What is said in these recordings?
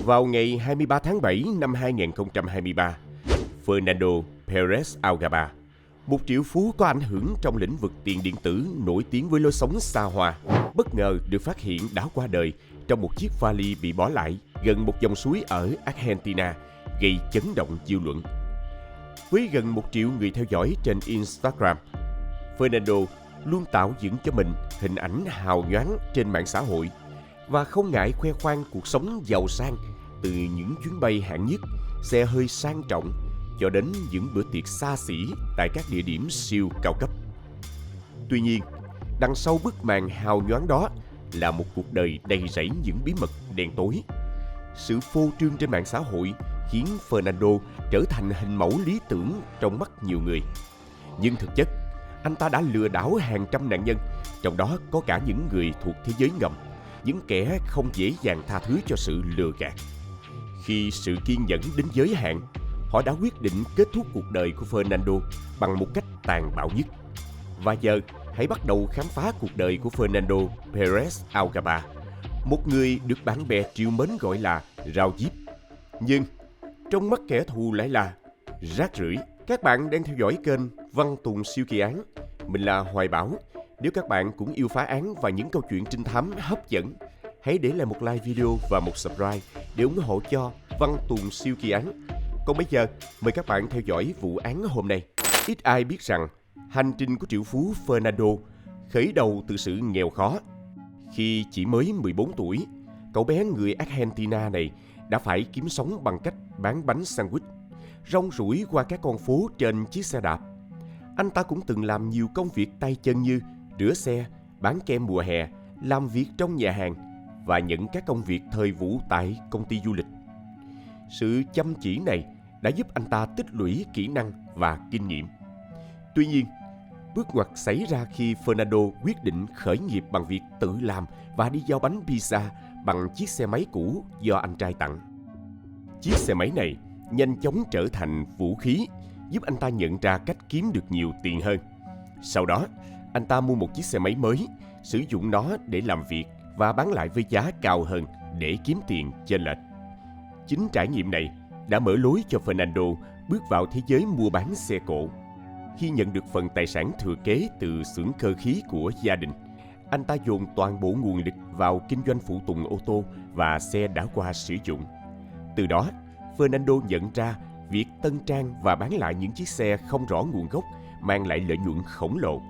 Vào ngày 23 tháng 7 năm 2023, Fernando Perez Algaba, một triệu phú có ảnh hưởng trong lĩnh vực tiền điện tử nổi tiếng với lối sống xa hoa, bất ngờ được phát hiện đã qua đời trong một chiếc vali bị bỏ lại gần một dòng suối ở Argentina, gây chấn động dư luận. Với gần 1 triệu người theo dõi trên Instagram, Fernando luôn tạo dựng cho mình hình ảnh hào nhoáng trên mạng xã hội và không ngại khoe khoang cuộc sống giàu sang, từ những chuyến bay hạng nhất, xe hơi sang trọng cho đến những bữa tiệc xa xỉ tại các địa điểm siêu cao cấp. Tuy nhiên, đằng sau bức màn hào nhoáng đó là một cuộc đời đầy rẫy những bí mật đen tối. Sự phô trương trên mạng xã hội khiến Fernando trở thành hình mẫu lý tưởng trong mắt nhiều người. Nhưng thực chất, anh ta đã lừa đảo hàng trăm nạn nhân, trong đó có cả những người thuộc thế giới ngầm, những kẻ không dễ dàng tha thứ cho sự lừa gạt. Khi sự kiên nhẫn đến giới hạn, họ đã quyết định kết thúc cuộc đời của Fernando bằng một cách tàn bạo nhất. Và giờ, hãy bắt đầu khám phá cuộc đời của Fernando Perez Algaba, một người được bạn bè trìu mến gọi là rau diếp, nhưng trong mắt kẻ thù lại là rác rưởi. Các bạn đang theo dõi kênh Văn Tùng Siêu Kỳ Án. Mình là Hoài Bảo. Nếu các bạn cũng yêu phá án và những câu chuyện trinh thám hấp dẫn, hãy để lại một like video và một subscribe để ủng hộ cho Văn Tùng Siêu Kỳ Án. Còn bây giờ, mời các bạn theo dõi vụ án hôm nay. Ít ai biết rằng, hành trình của triệu phú Fernando khởi đầu từ sự nghèo khó. Khi chỉ mới 14 tuổi, cậu bé người Argentina này đã phải kiếm sống bằng cách bán bánh sandwich, rong ruổi qua các con phố trên chiếc xe đạp. Anh ta cũng từng làm nhiều công việc tay chân như rửa xe, bán kem mùa hè, làm việc trong nhà hàng và nhận các công việc thời vụ tại công ty du lịch. Sự chăm chỉ này đã giúp anh ta tích lũy kỹ năng và kinh nghiệm. Tuy nhiên, bước ngoặt xảy ra khi Fernando quyết định khởi nghiệp bằng việc tự làm và đi giao bánh pizza bằng chiếc xe máy cũ do anh trai tặng. Chiếc xe máy này nhanh chóng trở thành vũ khí, giúp anh ta nhận ra cách kiếm được nhiều tiền hơn. Sau đó, anh ta mua một chiếc xe máy mới, sử dụng nó để làm việc và bán lại với giá cao hơn để kiếm tiền chênh lệch. Chính trải nghiệm này đã mở lối cho Fernando bước vào thế giới mua bán xe cộ. Khi nhận được phần tài sản thừa kế từ xưởng cơ khí của gia đình, anh ta dồn toàn bộ nguồn lực vào kinh doanh phụ tùng ô tô và xe đã qua sử dụng. Từ đó, Fernando nhận ra việc tân trang và bán lại những chiếc xe không rõ nguồn gốc mang lại lợi nhuận khổng lồ.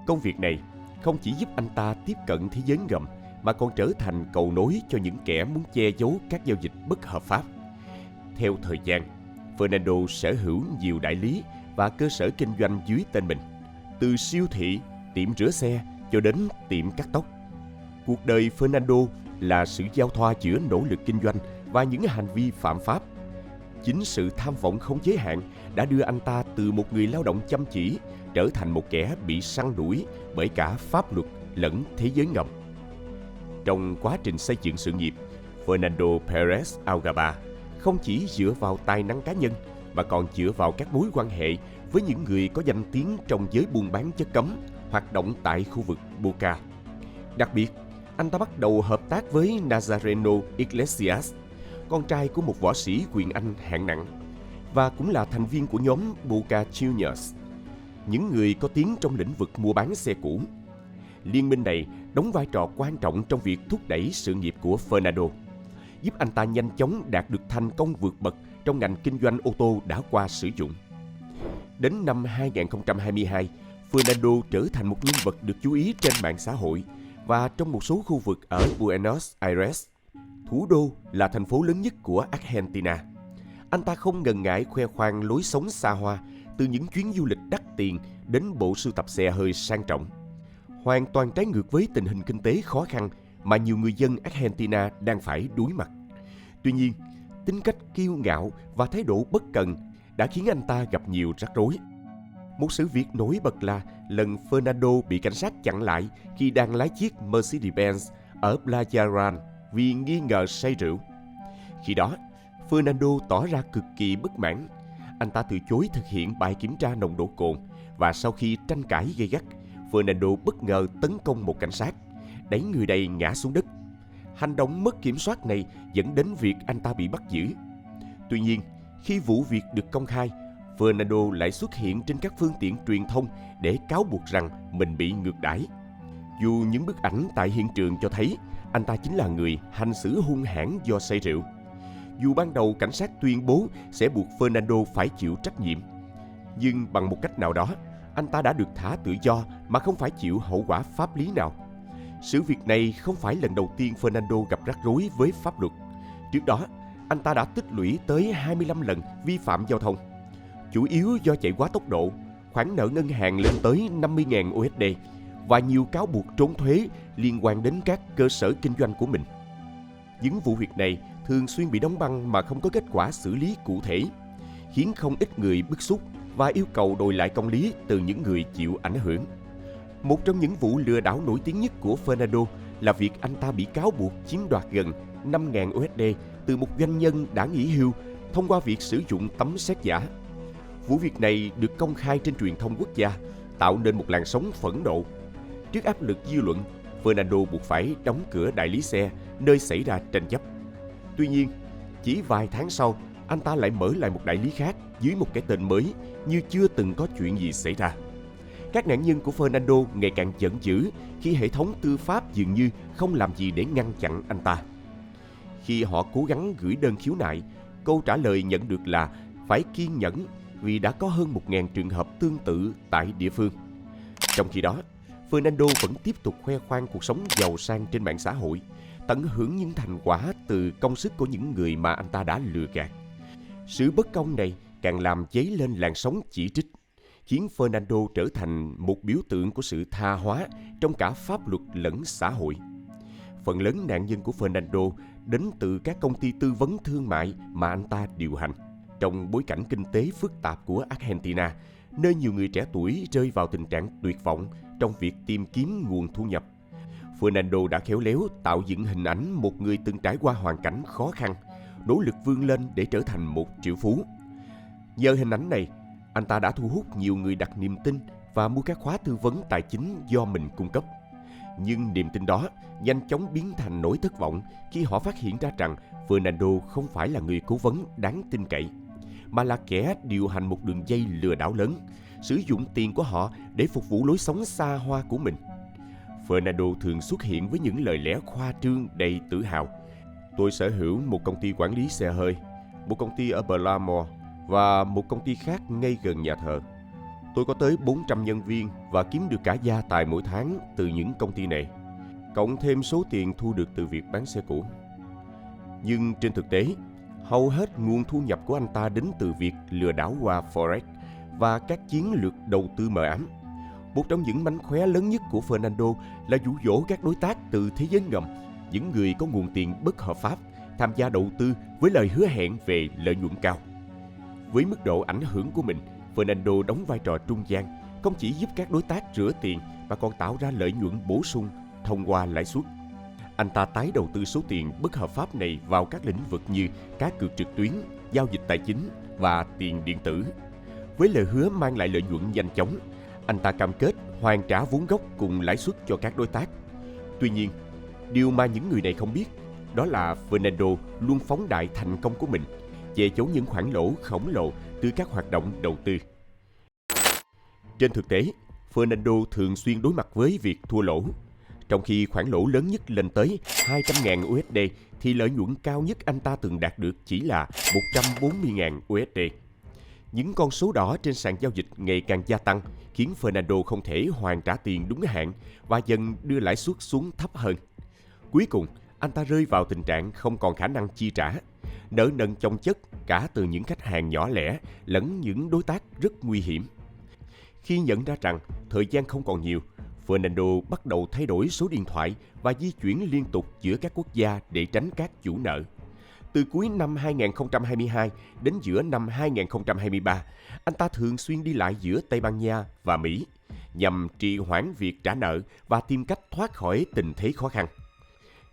Công việc này không chỉ giúp anh ta tiếp cận thế giới ngầm mà còn trở thành cầu nối cho những kẻ muốn che giấu các giao dịch bất hợp pháp. Theo thời gian, Fernando sở hữu nhiều đại lý và cơ sở kinh doanh dưới tên mình, từ siêu thị, tiệm rửa xe cho đến tiệm cắt tóc. Cuộc đời Fernando là sự giao thoa giữa nỗ lực kinh doanh và những hành vi phạm pháp. Chính sự tham vọng không giới hạn đã đưa anh ta từ một người lao động chăm chỉ trở thành một kẻ bị săn đuổi bởi cả pháp luật lẫn thế giới ngầm. Trong quá trình xây dựng sự nghiệp, Fernando Perez Algaba không chỉ dựa vào tài năng cá nhân mà còn dựa vào các mối quan hệ với những người có danh tiếng trong giới buôn bán chất cấm hoạt động tại khu vực Boca. Đặc biệt, anh ta bắt đầu hợp tác với Nazareno Iglesias, con trai của một võ sĩ quyền Anh hạng nặng, và cũng là thành viên của nhóm Boca Juniors, những người có tiếng trong lĩnh vực mua bán xe cũ. Liên minh này đóng vai trò quan trọng trong việc thúc đẩy sự nghiệp của Fernando, giúp anh ta nhanh chóng đạt được thành công vượt bậc trong ngành kinh doanh ô tô đã qua sử dụng. Đến năm 2022, Fernando trở thành một nhân vật được chú ý trên mạng xã hội và trong một số khu vực ở Buenos Aires, thủ đô là thành phố lớn nhất của Argentina. Anh ta không ngần ngại khoe khoang lối sống xa hoa, từ những chuyến du lịch đắt tiền đến bộ sưu tập xe hơi sang trọng. Hoàn toàn trái ngược với tình hình kinh tế khó khăn mà nhiều người dân Argentina đang phải đối mặt. Tuy nhiên, tính cách kiêu ngạo và thái độ bất cần đã khiến anh ta gặp nhiều rắc rối. Một sự việc nổi bật là lần Fernando bị cảnh sát chặn lại khi đang lái chiếc Mercedes-Benz ở Playa Grande vì nghi ngờ say rượu. Khi đó, Fernando tỏ ra cực kỳ bất mãn. Anh ta từ chối thực hiện bài kiểm tra nồng độ cồn và sau khi tranh cãi gay gắt, Fernando bất ngờ tấn công một cảnh sát, đẩy người này ngã xuống đất. Hành động mất kiểm soát này dẫn đến việc anh ta bị bắt giữ. Tuy nhiên, khi vụ việc được công khai, Fernando lại xuất hiện trên các phương tiện truyền thông để cáo buộc rằng mình bị ngược đãi. Dù những bức ảnh tại hiện trường cho thấy anh ta chính là người hành xử hung hãn do say rượu. Dù ban đầu cảnh sát tuyên bố sẽ buộc Fernando phải chịu trách nhiệm, nhưng bằng một cách nào đó, anh ta đã được thả tự do mà không phải chịu hậu quả pháp lý nào. Sự việc này không phải lần đầu tiên Fernando gặp rắc rối với pháp luật. Trước đó, anh ta đã tích lũy tới 25 lần vi phạm giao thông, chủ yếu do chạy quá tốc độ, khoản nợ ngân hàng lên tới 50.000 USD và nhiều cáo buộc trốn thuế liên quan đến các cơ sở kinh doanh của mình. Những vụ việc này thường xuyên bị đóng băng mà không có kết quả xử lý cụ thể, khiến không ít người bức xúc và yêu cầu đòi lại công lý từ những người chịu ảnh hưởng. Một trong những vụ lừa đảo nổi tiếng nhất của Fernando là việc anh ta bị cáo buộc chiếm đoạt gần 5.000 USD từ một doanh nhân đã nghỉ hưu thông qua việc sử dụng tấm séc giả. Vụ việc này được công khai trên truyền thông quốc gia, tạo nên một làn sóng phẫn nộ. Trước áp lực dư luận, Fernando buộc phải đóng cửa đại lý xe nơi xảy ra tranh chấp. Tuy nhiên, chỉ vài tháng sau, anh ta lại mở lại một đại lý khác dưới một cái tên mới như chưa từng có chuyện gì xảy ra. Các nạn nhân của Fernando ngày càng giận dữ khi hệ thống tư pháp dường như không làm gì để ngăn chặn anh ta. Khi họ cố gắng gửi đơn khiếu nại, câu trả lời nhận được là phải kiên nhẫn vì đã có hơn 1.000 trường hợp tương tự tại địa phương. Trong khi đó, Fernando vẫn tiếp tục khoe khoang cuộc sống giàu sang trên mạng xã hội, tận hưởng những thành quả từ công sức của những người mà anh ta đã lừa gạt. Sự bất công này càng làm dấy lên làn sóng chỉ trích, khiến Fernando trở thành một biểu tượng của sự tha hóa trong cả pháp luật lẫn xã hội. Phần lớn nạn nhân của Fernando đến từ các công ty tư vấn thương mại mà anh ta điều hành. Trong bối cảnh kinh tế phức tạp của Argentina, nơi nhiều người trẻ tuổi rơi vào tình trạng tuyệt vọng trong việc tìm kiếm nguồn thu nhập, Fernando đã khéo léo tạo dựng hình ảnh một người từng trải qua hoàn cảnh khó khăn, nỗ lực vươn lên để trở thành một triệu phú. Nhờ hình ảnh này, anh ta đã thu hút nhiều người đặt niềm tin và mua các khóa tư vấn tài chính do mình cung cấp. Nhưng niềm tin đó nhanh chóng biến thành nỗi thất vọng khi họ phát hiện ra rằng Fernando không phải là người cố vấn đáng tin cậy, mà là kẻ điều hành một đường dây lừa đảo lớn, sử dụng tiền của họ để phục vụ lối sống xa hoa của mình. Fernando thường xuất hiện với những lời lẽ khoa trương đầy tự hào. Tôi sở hữu một công ty quản lý xe hơi, một công ty ở Baltimore và một công ty khác ngay gần nhà thờ. Tôi có tới 400 nhân viên và kiếm được cả gia tài mỗi tháng từ những công ty này, cộng thêm số tiền thu được từ việc bán xe cũ. Nhưng trên thực tế, hầu hết nguồn thu nhập của anh ta đến từ việc lừa đảo qua Forex và các chiến lược đầu tư mờ ám. Một trong những mánh khóe lớn nhất của Fernando là dụ dỗ các đối tác từ thế giới ngầm, những người có nguồn tiền bất hợp pháp, tham gia đầu tư với lời hứa hẹn về lợi nhuận cao. Với mức độ ảnh hưởng của mình, Fernando đóng vai trò trung gian, không chỉ giúp các đối tác rửa tiền mà còn tạo ra lợi nhuận bổ sung thông qua lãi suất. Anh ta tái đầu tư số tiền bất hợp pháp này vào các lĩnh vực như cá cược trực tuyến, giao dịch tài chính và tiền điện tử. Với lời hứa mang lại lợi nhuận nhanh chóng, anh ta cam kết hoàn trả vốn gốc cùng lãi suất cho các đối tác. Tuy nhiên, điều mà những người này không biết đó là Fernando luôn phóng đại thành công của mình, che giấu những khoản lỗ khổng lồ từ các hoạt động đầu tư. Trên thực tế, Fernando thường xuyên đối mặt với việc thua lỗ. Trong khi khoản lỗ lớn nhất lên tới 200.000 USD thì lợi nhuận cao nhất anh ta từng đạt được chỉ là 140.000 USD. Những con số đỏ trên sàn giao dịch ngày càng gia tăng khiến Fernando không thể hoàn trả tiền đúng hạn và dần đưa lãi suất xuống thấp hơn. Cuối cùng, anh ta rơi vào tình trạng không còn khả năng chi trả. Nợ nần chồng chất cả từ những khách hàng nhỏ lẻ lẫn những đối tác rất nguy hiểm. Khi nhận ra rằng thời gian không còn nhiều, Fernando bắt đầu thay đổi số điện thoại và di chuyển liên tục giữa các quốc gia để tránh các chủ nợ. Từ cuối năm 2022 đến giữa năm 2023, anh ta thường xuyên đi lại giữa Tây Ban Nha và Mỹ nhằm trì hoãn việc trả nợ và tìm cách thoát khỏi tình thế khó khăn.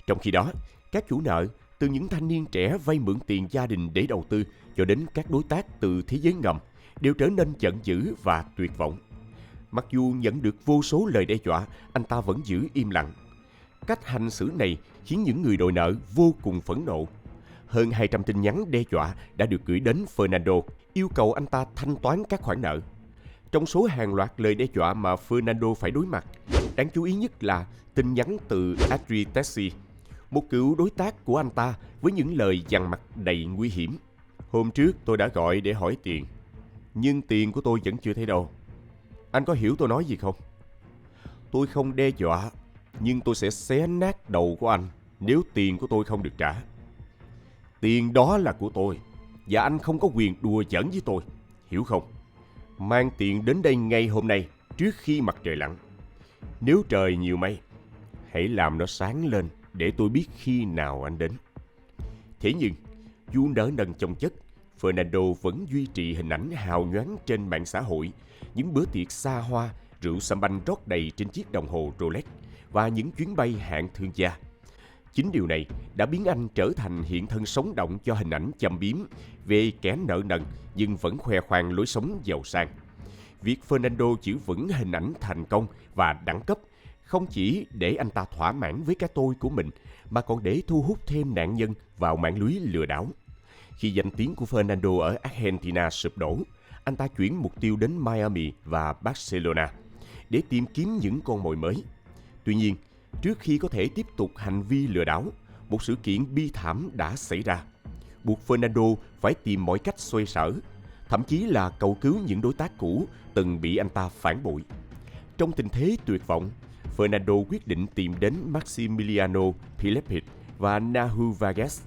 Trong khi đó, các chủ nợ, từ những thanh niên trẻ vay mượn tiền gia đình để đầu tư cho đến các đối tác từ thế giới ngầm, đều trở nên giận dữ và tuyệt vọng. Mặc dù nhận được vô số lời đe dọa, anh ta vẫn giữ im lặng. Cách hành xử này khiến những người đòi nợ vô cùng phẫn nộ. Hơn 200 tin nhắn đe dọa đã được gửi đến Fernando, yêu cầu anh ta thanh toán các khoản nợ. Trong số hàng loạt lời đe dọa mà Fernando phải đối mặt, đáng chú ý nhất là tin nhắn từ Adri Tessi, một cựu đối tác của anh ta, với những lời dằn mặt đầy nguy hiểm. Hôm trước tôi đã gọi để hỏi tiền, nhưng tiền của tôi vẫn chưa thấy đâu. Anh có hiểu tôi nói gì không? Tôi không đe dọa, nhưng tôi sẽ xé nát đầu của anh nếu tiền của tôi không được trả. Tiền đó là của tôi, và anh không có quyền đùa giỡn với tôi, hiểu không? Mang tiền đến đây ngay hôm nay, trước khi mặt trời lặn. Nếu trời nhiều mây, hãy làm nó sáng lên để tôi biết khi nào anh đến. Thế nhưng, dù nợ nần chồng chất, Fernando vẫn duy trì hình ảnh hào nhoáng trên mạng xã hội, những bữa tiệc xa hoa, rượu sâm banh rót đầy trên chiếc đồng hồ Rolex và những chuyến bay hạng thương gia. Chính điều này đã biến anh trở thành hiện thân sống động cho hình ảnh châm biếm về kẻ nợ nần nhưng vẫn khoe khoang lối sống giàu sang. Việc Fernando giữ vững hình ảnh thành công và đẳng cấp không chỉ để anh ta thỏa mãn với cái tôi của mình, mà còn để thu hút thêm nạn nhân vào mạng lưới lừa đảo. Khi danh tiếng của Fernando ở Argentina sụp đổ, anh ta chuyển mục tiêu đến Miami và Barcelona để tìm kiếm những con mồi mới. Tuy nhiên, trước khi có thể tiếp tục hành vi lừa đảo, một sự kiện bi thảm đã xảy ra, buộc Fernando phải tìm mọi cách xoay sở, thậm chí là cầu cứu những đối tác cũ từng bị anh ta phản bội. Trong tình thế tuyệt vọng, Fernando quyết định tìm đến Maximiliano Pillepit và Nahu Vargas,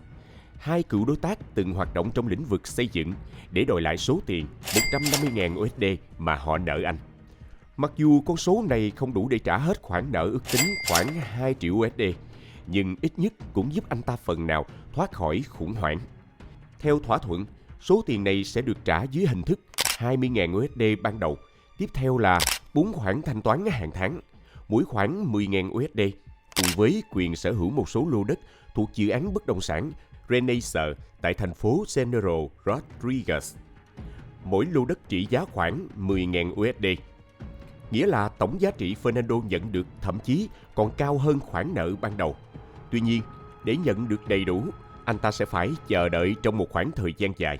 hai cựu đối tác từng hoạt động trong lĩnh vực xây dựng, để đòi lại số tiền 150.000 USD mà họ nợ anh. Mặc dù con số này không đủ để trả hết khoản nợ ước tính khoảng 2 triệu USD, nhưng ít nhất cũng giúp anh ta phần nào thoát khỏi khủng hoảng. Theo thỏa thuận, số tiền này sẽ được trả dưới hình thức 20.000 USD ban đầu, tiếp theo là 4 khoản thanh toán hàng tháng, mỗi khoản 10.000 USD, cùng với quyền sở hữu một số lô đất thuộc dự án bất động sản Renaissance tại thành phố General Rodriguez. Mỗi lô đất trị giá khoảng 10.000 USD. Nghĩa là tổng giá trị Fernando nhận được thậm chí còn cao hơn khoản nợ ban đầu. Tuy nhiên, để nhận được đầy đủ, anh ta sẽ phải chờ đợi trong một khoảng thời gian dài.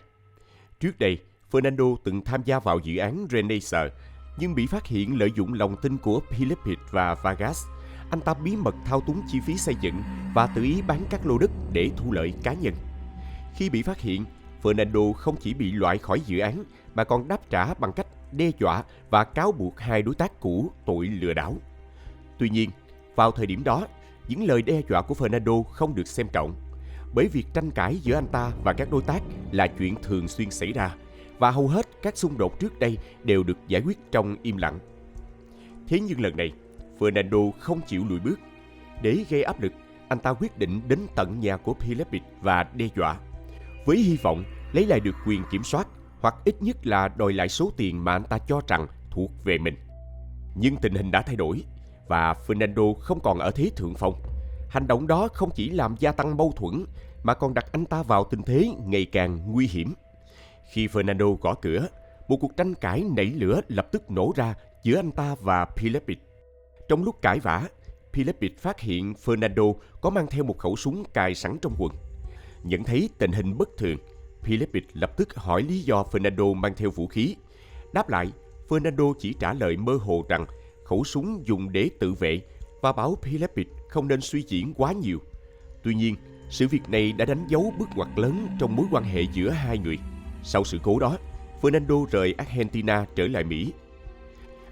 Trước đây, Fernando từng tham gia vào dự án Renaissance, nhưng bị phát hiện lợi dụng lòng tin của Pillepit và Vargas. Anh ta bí mật thao túng chi phí xây dựng và tự ý bán các lô đất để thu lợi cá nhân. Khi bị phát hiện, Fernando không chỉ bị loại khỏi dự án mà còn đáp trả bằng cách đe dọa và cáo buộc hai đối tác cũ tội lừa đảo. Tuy nhiên, vào thời điểm đó, những lời đe dọa của Fernando không được xem trọng, bởi việc tranh cãi giữa anh ta và các đối tác là chuyện thường xuyên xảy ra, và hầu hết các xung đột trước đây đều được giải quyết trong im lặng. Thế nhưng lần này, Fernando không chịu lùi bước. Để gây áp lực, anh ta quyết định đến tận nhà của Pillepit và đe dọa, với hy vọng lấy lại được quyền kiểm soát, hoặc ít nhất là đòi lại số tiền mà anh ta cho rằng thuộc về mình. Nhưng tình hình đã thay đổi, và Fernando không còn ở thế thượng phong. Hành động đó không chỉ làm gia tăng mâu thuẫn, mà còn đặt anh ta vào tình thế ngày càng nguy hiểm. Khi Fernando gõ cửa, một cuộc tranh cãi nảy lửa lập tức nổ ra giữa anh ta và Pillepit. Trong lúc cãi vã, Pillepit phát hiện Fernando có mang theo một khẩu súng cài sẵn trong quần. Nhận thấy tình hình bất thường, Pillepit lập tức hỏi lý do Fernando mang theo vũ khí. Đáp lại, Fernando chỉ trả lời mơ hồ rằng khẩu súng dùng để tự vệ và bảo Pillepit không nên suy diễn quá nhiều. Tuy nhiên, sự việc này đã đánh dấu bước ngoặt lớn trong mối quan hệ giữa hai người. Sau sự cố đó, Fernando rời Argentina trở lại Mỹ.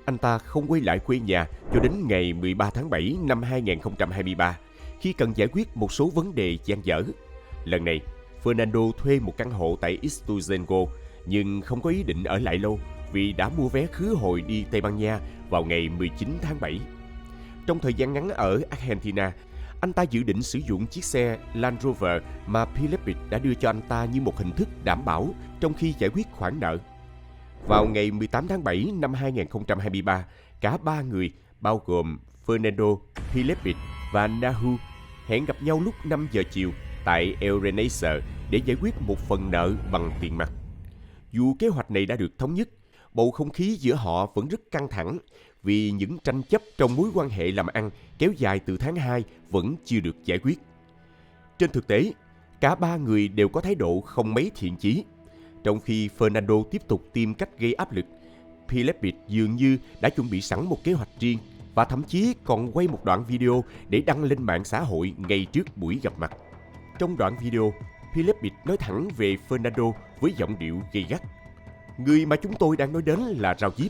Anh ta không quay lại quê nhà cho đến ngày 13 tháng 7 năm 2023, khi cần giải quyết một số vấn đề dang dở. Lần này, Fernando thuê một căn hộ tại Ituzaingó, nhưng không có ý định ở lại lâu vì đã mua vé khứ hồi đi Tây Ban Nha vào ngày 19 tháng 7. Trong thời gian ngắn ở Argentina, anh ta dự định sử dụng chiếc xe Land Rover mà Pillepit đã đưa cho anh ta như một hình thức đảm bảo trong khi giải quyết khoản nợ. Vào ngày 18 tháng 7 năm 2023, cả ba người, bao gồm Fernando, Pillepit và Nahu, hẹn gặp nhau lúc 5 giờ chiều tại El Renaissance để giải quyết một phần nợ bằng tiền mặt. Dù kế hoạch này đã được thống nhất, bầu không khí giữa họ vẫn rất căng thẳng vì những tranh chấp trong mối quan hệ làm ăn kéo dài từ tháng 2 vẫn chưa được giải quyết. Trên thực tế, cả ba người đều có thái độ không mấy thiện chí. Trong khi Fernando tiếp tục tìm cách gây áp lực, Pilepit dường như đã chuẩn bị sẵn một kế hoạch riêng và thậm chí còn quay một đoạn video để đăng lên mạng xã hội ngay trước buổi gặp mặt. Trong đoạn video, Pilepit nói thẳng về Fernando với giọng điệu gay gắt. Người mà chúng tôi đang nói đến là Rajiv.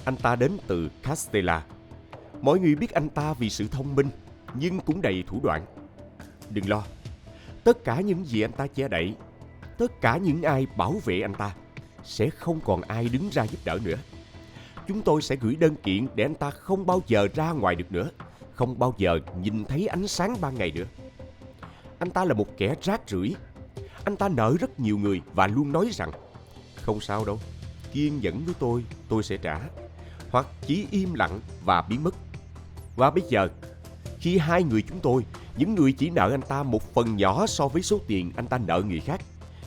Anh ta đến từ Castella. Mọi người biết anh ta vì sự thông minh, nhưng cũng đầy thủ đoạn. Đừng lo, tất cả những gì anh ta che đậy, tất cả những ai bảo vệ anh ta, sẽ không còn ai đứng ra giúp đỡ nữa. Chúng tôi sẽ gửi đơn kiện để anh ta không bao giờ ra ngoài được nữa, không bao giờ nhìn thấy ánh sáng ban ngày nữa. Anh ta là một kẻ rác rưởi. Anh ta nợ rất nhiều người và luôn nói rằng không sao đâu, kiên nhẫn với tôi sẽ trả. Hoặc chỉ im lặng và biến mất. Và bây giờ, khi hai người chúng tôi, những người chỉ nợ anh ta một phần nhỏ so với số tiền anh ta nợ người khác,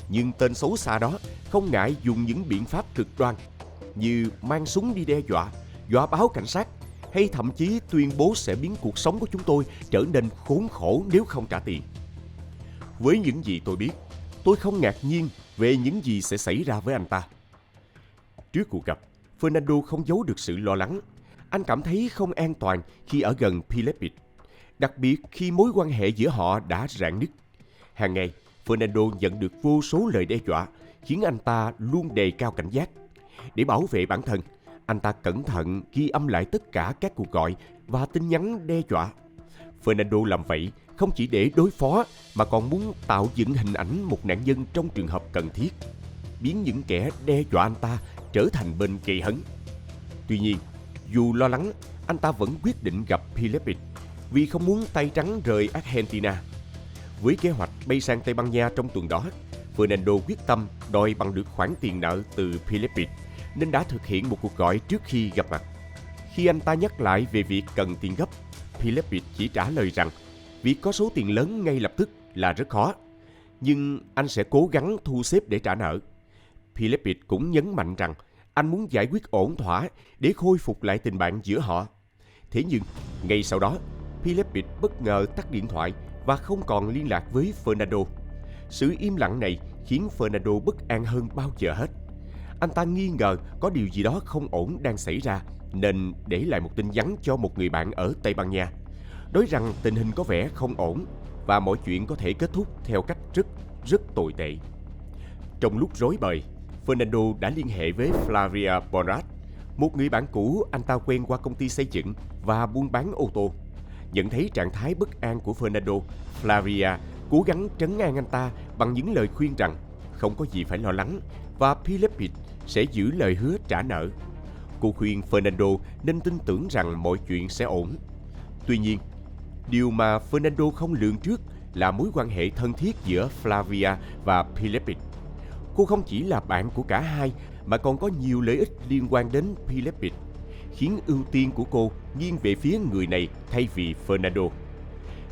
nhưng tên xấu xa đó không ngại dùng những biện pháp cực đoan như mang súng đi đe dọa, dọa báo cảnh sát, hay thậm chí tuyên bố sẽ biến cuộc sống của chúng tôi trở nên khốn khổ nếu không trả tiền. Với những gì tôi biết, tôi không ngạc nhiên về những gì sẽ xảy ra với anh ta. Trước cuộc gặp, Fernando không giấu được sự lo lắng. Anh cảm thấy không an toàn khi ở gần Pilepit, đặc biệt khi mối quan hệ giữa họ đã rạn nứt. Hàng ngày, Fernando nhận được vô số lời đe dọa, khiến anh ta luôn đề cao cảnh giác. Để bảo vệ bản thân, anh ta cẩn thận ghi âm lại tất cả các cuộc gọi và tin nhắn đe dọa. Fernando làm vậy không chỉ để đối phó mà còn muốn tạo dựng hình ảnh một nạn nhân trong trường hợp cần thiết, biến những kẻ đe dọa anh ta trở thành bên gây hấn. Tuy nhiên, dù lo lắng, anh ta vẫn quyết định gặp Pilepit vì không muốn tay trắng rời Argentina. Với kế hoạch bay sang Tây Ban Nha trong tuần đó, Fernando quyết tâm đòi bằng được khoản tiền nợ từ Pilepit nên đã thực hiện một cuộc gọi trước khi gặp mặt. Khi anh ta nhắc lại về việc cần tiền gấp, Pilepit chỉ trả lời rằng việc có số tiền lớn ngay lập tức là rất khó, nhưng anh sẽ cố gắng thu xếp để trả nợ. Pilepit cũng nhấn mạnh rằng anh muốn giải quyết ổn thỏa để khôi phục lại tình bạn giữa họ. Thế nhưng, ngay sau đó, Pilepit bất ngờ tắt điện thoại và không còn liên lạc với Fernando. Sự im lặng này khiến Fernando bất an hơn bao giờ hết. Anh ta nghi ngờ có điều gì đó không ổn đang xảy ra, nên để lại một tin nhắn cho một người bạn ở Tây Ban Nha, nói rằng tình hình có vẻ không ổn và mọi chuyện có thể kết thúc theo cách rất tồi tệ. Trong lúc rối bời, Fernando đã liên hệ với Flavia Bonat, một người bạn cũ anh ta quen qua công ty xây dựng và buôn bán ô tô. Nhận thấy trạng thái bất an của Fernando, Flavia cố gắng trấn an anh ta bằng những lời khuyên rằng không có gì phải lo lắng và Pilepit sẽ giữ lời hứa trả nợ. Cô khuyên Fernando nên tin tưởng rằng mọi chuyện sẽ ổn. Tuy nhiên, điều mà Fernando không lường trước là mối quan hệ thân thiết giữa Flavia và Pilepit. Cô không chỉ là bạn của cả hai mà còn có nhiều lợi ích liên quan đến Pilepit, khiến ưu tiên của cô nghiêng về phía người này thay vì Fernando.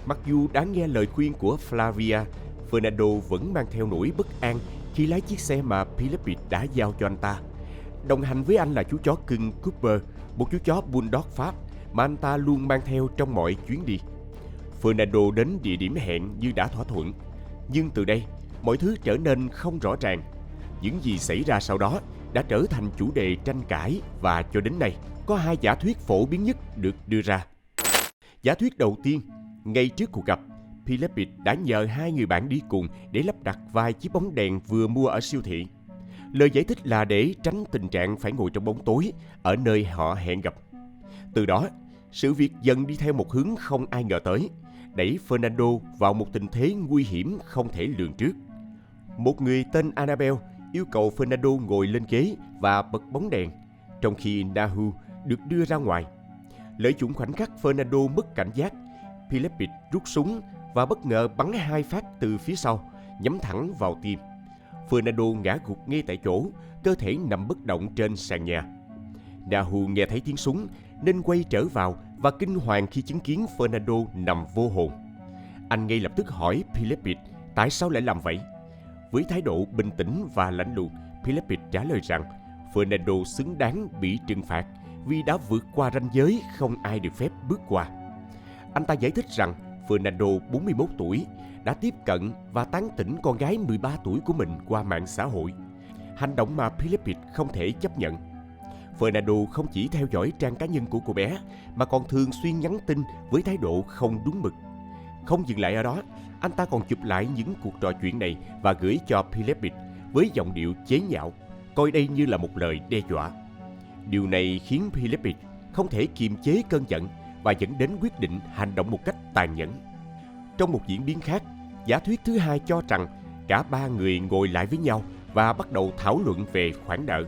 Mặc dù đã nghe lời khuyên của Flavia, Fernando vẫn mang theo nỗi bất an khi lái chiếc xe mà Pilepit đã giao cho anh ta. Đồng hành với anh là chú chó cưng Cooper, một chú chó Bulldog Pháp mà anh ta luôn mang theo trong mọi chuyến đi. Fernando đến địa điểm hẹn như đã thỏa thuận, nhưng từ đây, mọi thứ trở nên không rõ ràng. Những gì xảy ra sau đó đã trở thành chủ đề tranh cãi và cho đến nay, có hai giả thuyết phổ biến nhất được đưa ra. Giả thuyết đầu tiên, ngay trước cuộc gặp, Pilepit đã nhờ hai người bạn đi cùng để lắp đặt vài chiếc bóng đèn vừa mua ở siêu thị. Lời giải thích là để tránh tình trạng phải ngồi trong bóng tối ở nơi họ hẹn gặp. Từ đó, sự việc dần đi theo một hướng không ai ngờ tới, đẩy Fernando vào một tình thế nguy hiểm không thể lường trước. Một người tên Annabelle yêu cầu Fernando ngồi lên ghế và bật bóng đèn, trong khi Nahu được đưa ra ngoài. Lợi dụng khoảnh khắc Fernando mất cảnh giác, Pilepit rút súng và bất ngờ bắn 2 phát từ phía sau, nhắm thẳng vào tim. Fernando ngã gục ngay tại chỗ, cơ thể nằm bất động trên sàn nhà. Nahu nghe thấy tiếng súng nên quay trở vào và kinh hoàng khi chứng kiến Fernando nằm vô hồn. Anh ngay lập tức hỏi Pilepit tại sao lại làm vậy. Với thái độ bình tĩnh và lạnh lùng, Pilepit trả lời rằng Fernando xứng đáng bị trừng phạt vì đã vượt qua ranh giới không ai được phép bước qua. Anh ta giải thích rằng Fernando, 41 tuổi, đã tiếp cận và tán tỉnh con gái 13 tuổi của mình qua mạng xã hội. Hành động mà Philippines không thể chấp nhận. Fernando không chỉ theo dõi trang cá nhân của cô bé, mà còn thường xuyên nhắn tin với thái độ không đúng mực. Không dừng lại ở đó, anh ta còn chụp lại những cuộc trò chuyện này và gửi cho Philippines với giọng điệu chế nhạo, coi đây như là một lời đe dọa. Điều này khiến Philippines không thể kiềm chế cơn giận và dẫn đến quyết định hành động một cách tàn nhẫn. Trong một diễn biến khác, giả thuyết thứ hai cho rằng cả ba người ngồi lại với nhau và bắt đầu thảo luận về khoản nợ.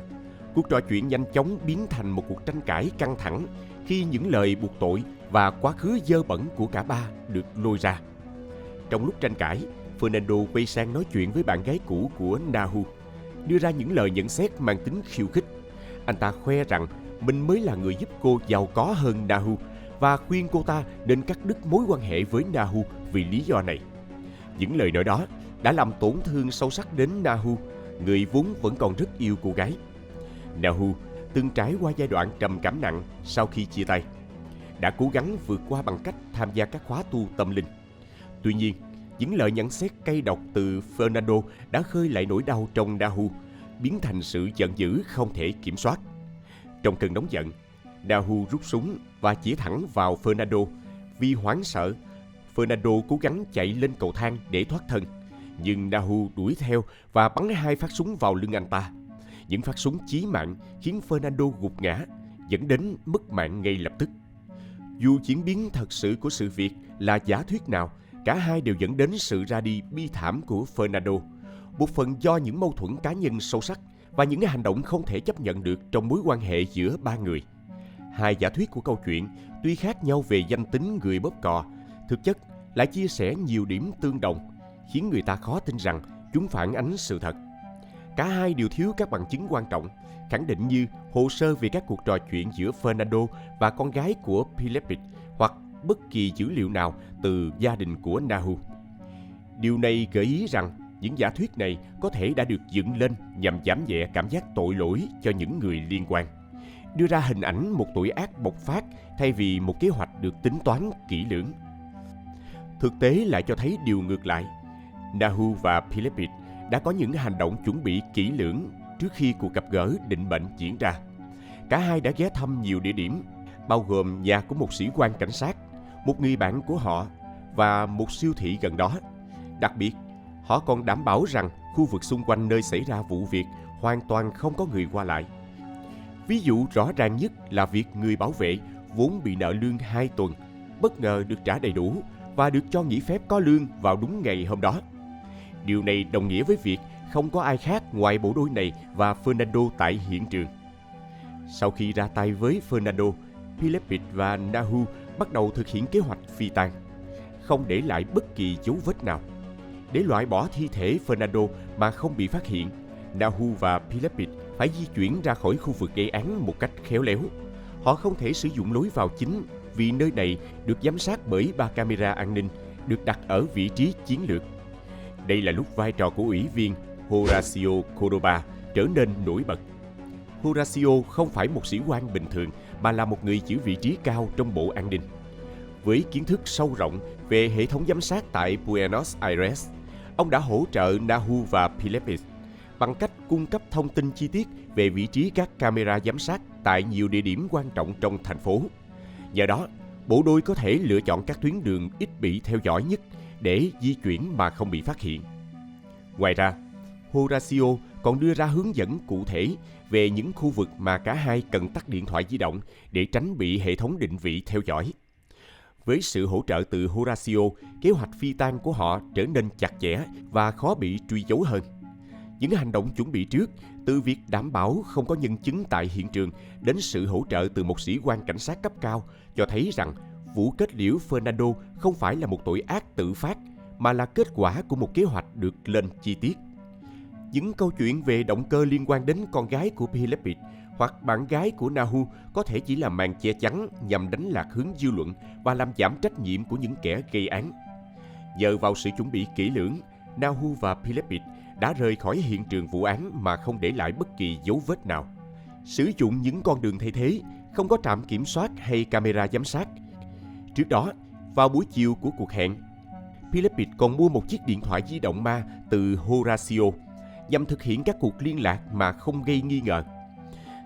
Cuộc trò chuyện nhanh chóng biến thành một cuộc tranh cãi căng thẳng khi những lời buộc tội và quá khứ dơ bẩn của cả ba được lôi ra. Trong lúc tranh cãi, Fernando quay sang nói chuyện với bạn gái cũ của Nahu, đưa ra những lời nhận xét mang tính khiêu khích. Anh ta khoe rằng mình mới là người giúp cô giàu có hơn Nahu và khuyên cô ta nên cắt đứt mối quan hệ với Nahu vì lý do này. Những lời nói đó đã làm tổn thương sâu sắc đến Nahu, người vốn vẫn còn rất yêu cô gái. Nahu từng trải qua giai đoạn trầm cảm nặng sau khi chia tay, đã cố gắng vượt qua bằng cách tham gia các khóa tu tâm linh. Tuy nhiên, những lời nhận xét cay độc từ Fernando đã khơi lại nỗi đau trong Nahu, biến thành sự giận dữ không thể kiểm soát. Trong cơn nóng giận, Nahu rút súng và chỉ thẳng vào Fernando. Vì hoảng sợ, Fernando cố gắng chạy lên cầu thang để thoát thân, nhưng Nahu đuổi theo và bắn 2 phát súng vào lưng anh ta. Những phát súng chí mạng khiến Fernando gục ngã, dẫn đến mất mạng ngay lập tức. Dù diễn biến thật sự của sự việc là giả thuyết nào, cả hai đều dẫn đến sự ra đi bi thảm của Fernando, một phần do những mâu thuẫn cá nhân sâu sắc và những hành động không thể chấp nhận được trong mối quan hệ giữa ba người. Hai giả thuyết của câu chuyện tuy khác nhau về danh tính người bóp cò, thực chất lại chia sẻ nhiều điểm tương đồng, khiến người ta khó tin rằng chúng phản ánh sự thật. Cả hai đều thiếu các bằng chứng quan trọng, khẳng định như hồ sơ về các cuộc trò chuyện giữa Fernando và con gái của Philippines hoặc bất kỳ dữ liệu nào từ gia đình của Nahu. Điều này gợi ý rằng những giả thuyết này có thể đã được dựng lên nhằm giảm nhẹ cảm giác tội lỗi cho những người liên quan, đưa ra hình ảnh một tội ác bộc phát thay vì một kế hoạch được tính toán kỹ lưỡng. Thực tế lại cho thấy điều ngược lại. Nahu và Philippines đã có những hành động chuẩn bị kỹ lưỡng trước khi cuộc gặp gỡ định mệnh diễn ra. Cả hai đã ghé thăm nhiều địa điểm, bao gồm nhà của một sĩ quan cảnh sát, một người bạn của họ và một siêu thị gần đó. Đặc biệt, họ còn đảm bảo rằng khu vực xung quanh nơi xảy ra vụ việc hoàn toàn không có người qua lại. Ví dụ rõ ràng nhất là việc người bảo vệ vốn bị nợ lương 2 tuần, bất ngờ được trả đầy đủ và được cho nghỉ phép có lương vào đúng ngày hôm đó. Điều này đồng nghĩa với việc không có ai khác ngoài bộ đôi này và Fernando tại hiện trường. Sau khi ra tay với Fernando, Philippines và Nahu bắt đầu thực hiện kế hoạch phi tang, không để lại bất kỳ dấu vết nào. Để loại bỏ thi thể Fernando mà không bị phát hiện, Nahu và Philippines phải di chuyển ra khỏi khu vực gây án một cách khéo léo. Họ không thể sử dụng lối vào chính vì nơi này được giám sát bởi 3 camera an ninh được đặt ở vị trí chiến lược. Đây là lúc vai trò của ủy viên Horacio Cordoba trở nên nổi bật. Horacio không phải một sĩ quan bình thường mà là một người giữ vị trí cao trong bộ an ninh. Với kiến thức sâu rộng về hệ thống giám sát tại Buenos Aires, ông đã hỗ trợ Nahu và Philippines bằng cách cung cấp thông tin chi tiết về vị trí các camera giám sát tại nhiều địa điểm quan trọng trong thành phố. Nhờ đó, bộ đôi có thể lựa chọn các tuyến đường ít bị theo dõi nhất để di chuyển mà không bị phát hiện. Ngoài ra, Horacio còn đưa ra hướng dẫn cụ thể về những khu vực mà cả hai cần tắt điện thoại di động để tránh bị hệ thống định vị theo dõi. Với sự hỗ trợ từ Horacio, kế hoạch phi tang của họ trở nên chặt chẽ và khó bị truy dấu hơn. Những hành động chuẩn bị trước, từ việc đảm bảo không có nhân chứng tại hiện trường đến sự hỗ trợ từ một sĩ quan cảnh sát cấp cao, cho thấy rằng vụ kết liễu Fernando không phải là một tội ác tự phát, mà là kết quả của một kế hoạch được lên chi tiết. Những câu chuyện về động cơ liên quan đến con gái của Philippines hoặc bạn gái của Nahu có thể chỉ là màn che chắn nhằm đánh lạc hướng dư luận và làm giảm trách nhiệm của những kẻ gây án. Nhờ vào sự chuẩn bị kỹ lưỡng, Nahu và Philippines đã rời khỏi hiện trường vụ án mà không để lại bất kỳ dấu vết nào. Sử dụng những con đường thay thế, không có trạm kiểm soát hay camera giám sát. Trước đó, Vào buổi chiều của cuộc hẹn, Philippines còn mua một chiếc điện thoại di động ma từ Horacio nhằm thực hiện các cuộc liên lạc mà không gây nghi ngờ.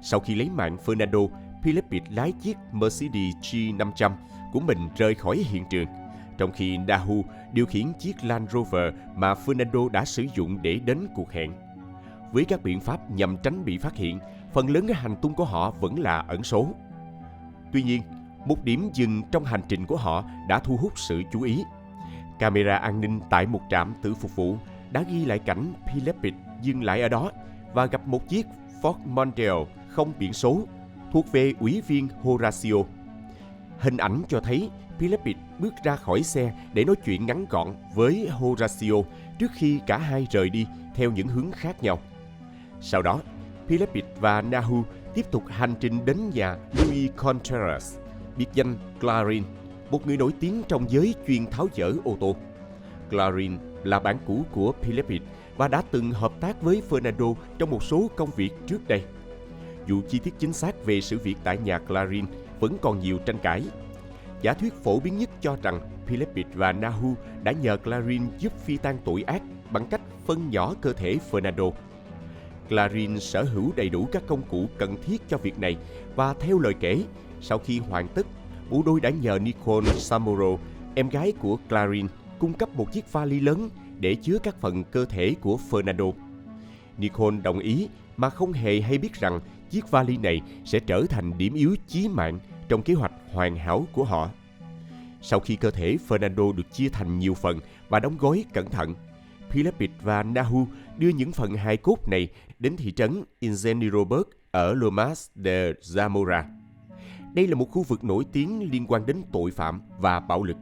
Sau khi lấy mạng Fernando, Philippines lái chiếc Mercedes G500 của mình rời khỏi hiện trường, trong khi Nahu điều khiển chiếc Land Rover mà Fernando đã sử dụng để đến cuộc hẹn. Với các biện pháp nhằm tránh bị phát hiện, phần lớn hành tung của họ vẫn là ẩn số. Tuy nhiên, một điểm dừng trong hành trình của họ đã thu hút sự chú ý. Camera an ninh tại một trạm tự phục vụ đã ghi lại cảnh Philippines dừng lại ở đó và gặp một chiếc Ford Mondeo không biển số thuộc về ủy viên Horacio. Hình ảnh cho thấy Philippines bước ra khỏi xe để nói chuyện ngắn gọn với Horacio trước khi cả hai rời đi theo những hướng khác nhau. Sau đó, Philippines và Nahu tiếp tục hành trình đến nhà Luis Contreras, biệt danh Clarín, một người nổi tiếng trong giới chuyên tháo dỡ ô tô. Clarín là bạn cũ của Philippines và đã từng hợp tác với Fernando trong một số công việc trước đây. Dù chi tiết chính xác về sự việc tại nhà Clarín vẫn còn nhiều tranh cãi. Giả thuyết phổ biến nhất cho rằng Philippines và Nahu đã nhờ Clarín giúp phi tang tội ác bằng cách phân nhỏ cơ thể Fernando. Clarín sở hữu đầy đủ các công cụ cần thiết cho việc này và theo lời kể, sau khi hoàn tất, bộ đôi đã nhờ Nicole Samuro, em gái của Clarín, cung cấp một chiếc vali lớn để chứa các phần cơ thể của Fernando. Nicole đồng ý mà không hề hay biết rằng chiếc vali này sẽ trở thành điểm yếu chí mạng trong kế hoạch hoàn hảo của họ. Sau khi cơ thể Fernando được chia thành nhiều phần và đóng gói cẩn thận, Philippines và Nahu đưa những phần hài cốt này đến thị trấn Ingeniero ở Lomas de Zamora. Đây là một khu vực nổi tiếng liên quan đến tội phạm và bạo lực,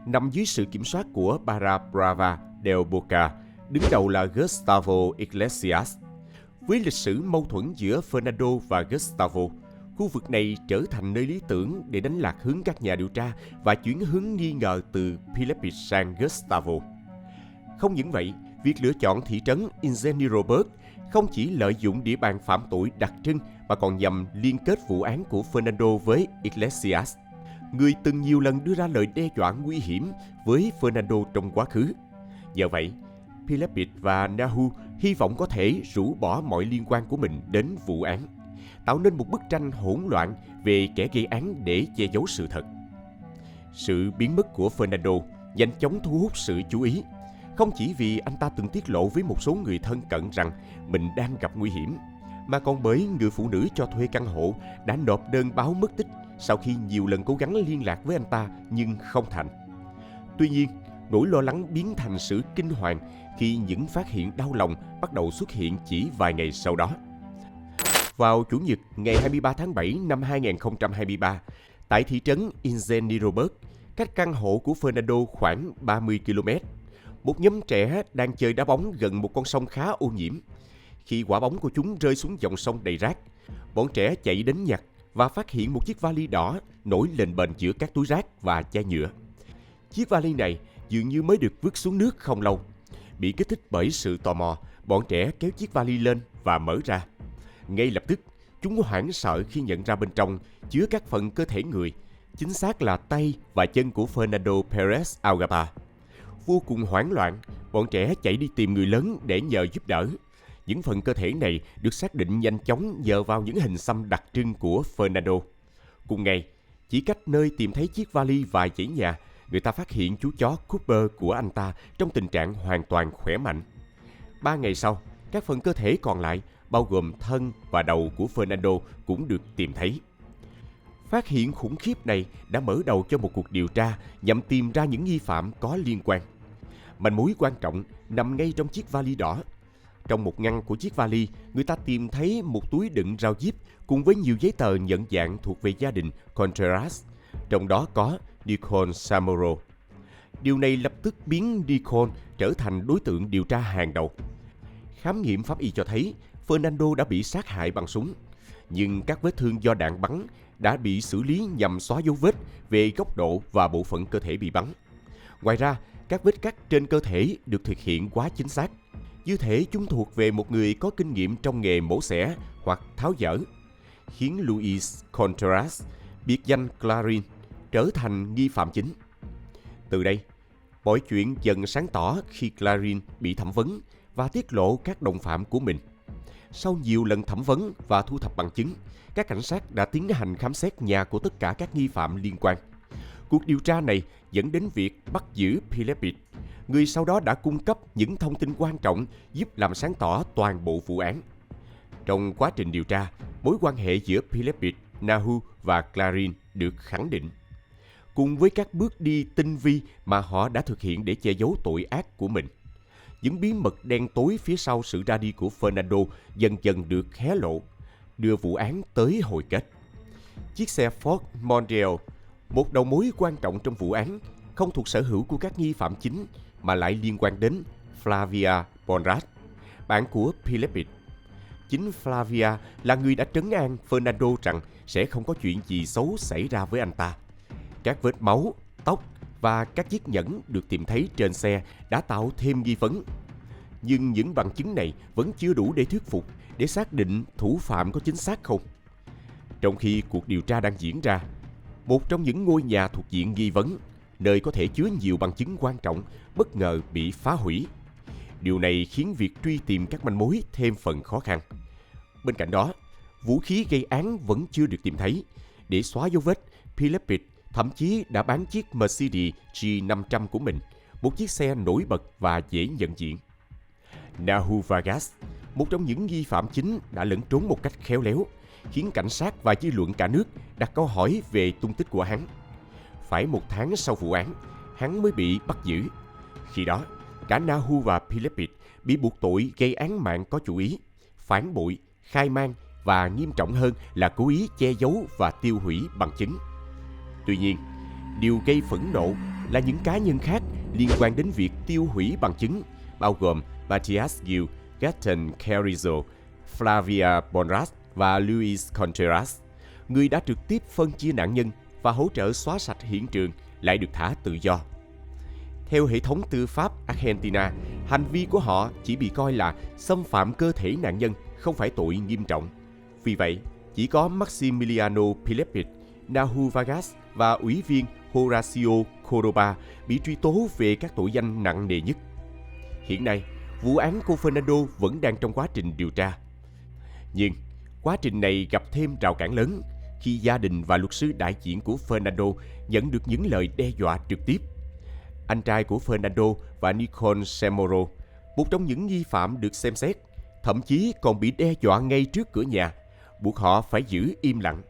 nằm dưới sự kiểm soát của Barra Brava del Boca, đứng đầu là Gustavo Iglesias. Với lịch sử mâu thuẫn giữa Fernando và Gustavo, khu vực này trở thành nơi lý tưởng để đánh lạc hướng các nhà điều tra và chuyển hướng nghi ngờ từ Philippines sang Gustavo. Không những vậy, việc lựa chọn thị trấn Ingeniero không chỉ lợi dụng địa bàn phạm tội đặc trưng mà còn nhằm liên kết vụ án của Fernando với Iglesias, người từng nhiều lần đưa ra lời đe dọa nguy hiểm với Fernando trong quá khứ. Do vậy, Philippines và Nahu hy vọng có thể rũ bỏ mọi liên quan của mình đến vụ án, tạo nên một bức tranh hỗn loạn về kẻ gây án để che giấu sự thật. Sự biến mất của Fernando nhanh chóng thu hút sự chú ý, không chỉ vì anh ta từng tiết lộ với một số người thân cận rằng mình đang gặp nguy hiểm, mà còn bởi người phụ nữ cho thuê căn hộ đã nộp đơn báo mất tích sau khi nhiều lần cố gắng liên lạc với anh ta nhưng không thành. Tuy nhiên, nỗi lo lắng biến thành sự kinh hoàng khi những phát hiện đau lòng bắt đầu xuất hiện chỉ vài ngày sau đó. Vào Chủ nhật ngày 23 tháng 7 năm 2023, tại thị trấn Ingeniero, cách căn hộ của Fernando khoảng 30 km, một nhóm trẻ đang chơi đá bóng gần một con sông khá ô nhiễm. Khi quả bóng của chúng rơi xuống dòng sông đầy rác, bọn trẻ chạy đến nhặt và phát hiện một chiếc vali đỏ nổi lềnh bềnh giữa các túi rác và chai nhựa. Chiếc vali này dường như mới được vứt xuống nước không lâu. Bị kích thích bởi sự tò mò, bọn trẻ kéo chiếc vali lên và mở ra. Ngay lập tức, chúng hoảng sợ khi nhận ra bên trong chứa các phần cơ thể người, chính xác là tay và chân của Fernando Perez Algaba. Vô cùng hoảng loạn, bọn trẻ chạy đi tìm người lớn để nhờ giúp đỡ. Những phần cơ thể này được xác định nhanh chóng nhờ vào những hình xăm đặc trưng của Fernando. Cùng ngày, chỉ cách nơi tìm thấy chiếc vali vài dãy nhà, người ta phát hiện chú chó Cooper của anh ta trong tình trạng hoàn toàn khỏe mạnh. 3 ngày sau, các phần cơ thể còn lại, bao gồm thân và đầu của Fernando, cũng được tìm thấy. Phát hiện khủng khiếp này đã mở đầu cho một cuộc điều tra nhằm tìm ra những nghi phạm có liên quan. Manh mối quan trọng nằm ngay trong chiếc vali đỏ. Trong một ngăn của chiếc vali, người ta tìm thấy một túi đựng rau diếp cùng với nhiều giấy tờ nhận dạng thuộc về gia đình Contreras, trong đó có Nicole Samuro. Điều này lập tức biến Nicole trở thành đối tượng điều tra hàng đầu. Khám nghiệm pháp y cho thấy Fernando đã bị sát hại bằng súng, nhưng các vết thương do đạn bắn đã bị xử lý nhằm xóa dấu vết về góc độ và bộ phận cơ thể bị bắn. Ngoài ra, các vết cắt trên cơ thể được thực hiện quá chính xác, như thể chúng thuộc về một người có kinh nghiệm trong nghề mổ xẻ hoặc tháo dỡ, khiến Luis Contreras, biệt danh Clarín, trở thành nghi phạm chính. Từ đây, mọi chuyện dần sáng tỏ khi Clarin bị thẩm vấn và tiết lộ các đồng phạm của mình. Sau nhiều lần thẩm vấn và thu thập bằng chứng, các cảnh sát đã tiến hành khám xét nhà của tất cả các nghi phạm liên quan. Cuộc điều tra này dẫn đến việc bắt giữ Pillepit, người sau đó đã cung cấp những thông tin quan trọng giúp làm sáng tỏ toàn bộ vụ án. Trong quá trình điều tra, mối quan hệ giữa Pillepit, Nahu và Clarin được khẳng định. Cùng với các bước đi tinh vi mà họ đã thực hiện để che giấu tội ác của mình, những bí mật đen tối phía sau sự ra đi của Fernando dần dần được hé lộ, đưa vụ án tới hồi kết. Chiếc xe Ford Mondeo, một đầu mối quan trọng trong vụ án, không thuộc sở hữu của các nghi phạm chính mà lại liên quan đến Flavia Bonras, bạn của Pillepit. Chính Flavia là người đã trấn an Fernando rằng sẽ không có chuyện gì xấu xảy ra với anh ta. Các vết máu, tóc và các chiếc nhẫn được tìm thấy trên xe đã tạo thêm nghi vấn. Nhưng những bằng chứng này vẫn chưa đủ để thuyết phục để xác định thủ phạm có chính xác không. Trong khi cuộc điều tra đang diễn ra, một trong những ngôi nhà thuộc diện nghi vấn, nơi có thể chứa nhiều bằng chứng quan trọng, bất ngờ bị phá hủy. Điều này khiến việc truy tìm các manh mối thêm phần khó khăn. Bên cạnh đó, vũ khí gây án vẫn chưa được tìm thấy. Để xóa dấu vết, Pillepit thậm chí đã bán chiếc Mercedes G500 của mình, một chiếc xe nổi bật và dễ nhận diện. Nahu Vargas, một trong những nghi phạm chính, đã lẫn trốn một cách khéo léo, khiến cảnh sát và dư luận cả nước đặt câu hỏi về tung tích của hắn. Phải 1 tháng sau vụ án, hắn mới bị bắt giữ. Khi đó, cả Nahu và Pillepit bị buộc tội gây án mạng có chủ ý, phản bội, khai man và nghiêm trọng hơn là cố ý che giấu và tiêu hủy bằng chứng. Tuy nhiên, điều gây phẫn nộ là những cá nhân khác liên quan đến việc tiêu hủy bằng chứng, bao gồm Matias Gil, Gaten Carrizo, Flavia Bonras và Luis Contreras, người đã trực tiếp phân chia nạn nhân và hỗ trợ xóa sạch hiện trường, lại được thả tự do. Theo hệ thống tư pháp Argentina, hành vi của họ chỉ bị coi là xâm phạm cơ thể nạn nhân, không phải tội nghiêm trọng. Vì vậy, chỉ có Maximiliano Pillepit, Nahu Vargas và ủy viên Horacio Cordoba bị truy tố về các tội danh nặng nề nhất. Hiện nay, vụ án của Fernando vẫn đang trong quá trình điều tra. Nhưng, quá trình này gặp thêm rào cản lớn khi gia đình và luật sư đại diện của Fernando nhận được những lời đe dọa trực tiếp. Anh trai của Fernando và Nicole Semoro, một trong những nghi phạm được xem xét, thậm chí còn bị đe dọa ngay trước cửa nhà, buộc họ phải giữ im lặng.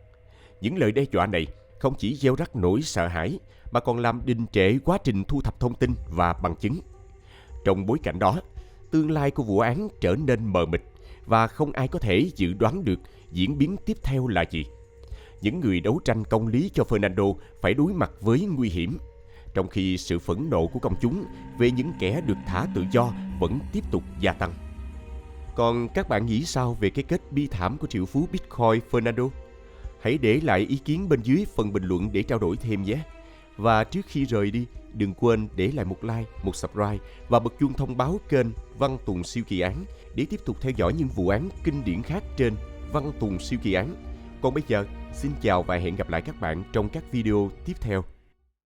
Những lời đe dọa này không chỉ gieo rắc nỗi sợ hãi, mà còn làm đình trệ quá trình thu thập thông tin và bằng chứng. Trong bối cảnh đó, tương lai của vụ án trở nên mờ mịt và không ai có thể dự đoán được diễn biến tiếp theo là gì. Những người đấu tranh công lý cho Fernando phải đối mặt với nguy hiểm, trong khi sự phẫn nộ của công chúng về những kẻ được thả tự do vẫn tiếp tục gia tăng. Còn các bạn nghĩ sao về cái kết bi thảm của triệu phú Bitcoin Fernando? Hãy để lại ý kiến bên dưới phần bình luận để trao đổi thêm nhé. Và trước khi rời đi, đừng quên để lại một like, một subscribe và bật chuông thông báo kênh Văn Tùng Siêu Kỳ Án để tiếp tục theo dõi những vụ án kinh điển khác trên Văn Tùng Siêu Kỳ Án. Còn bây giờ, xin chào và hẹn gặp lại các bạn trong các video tiếp theo.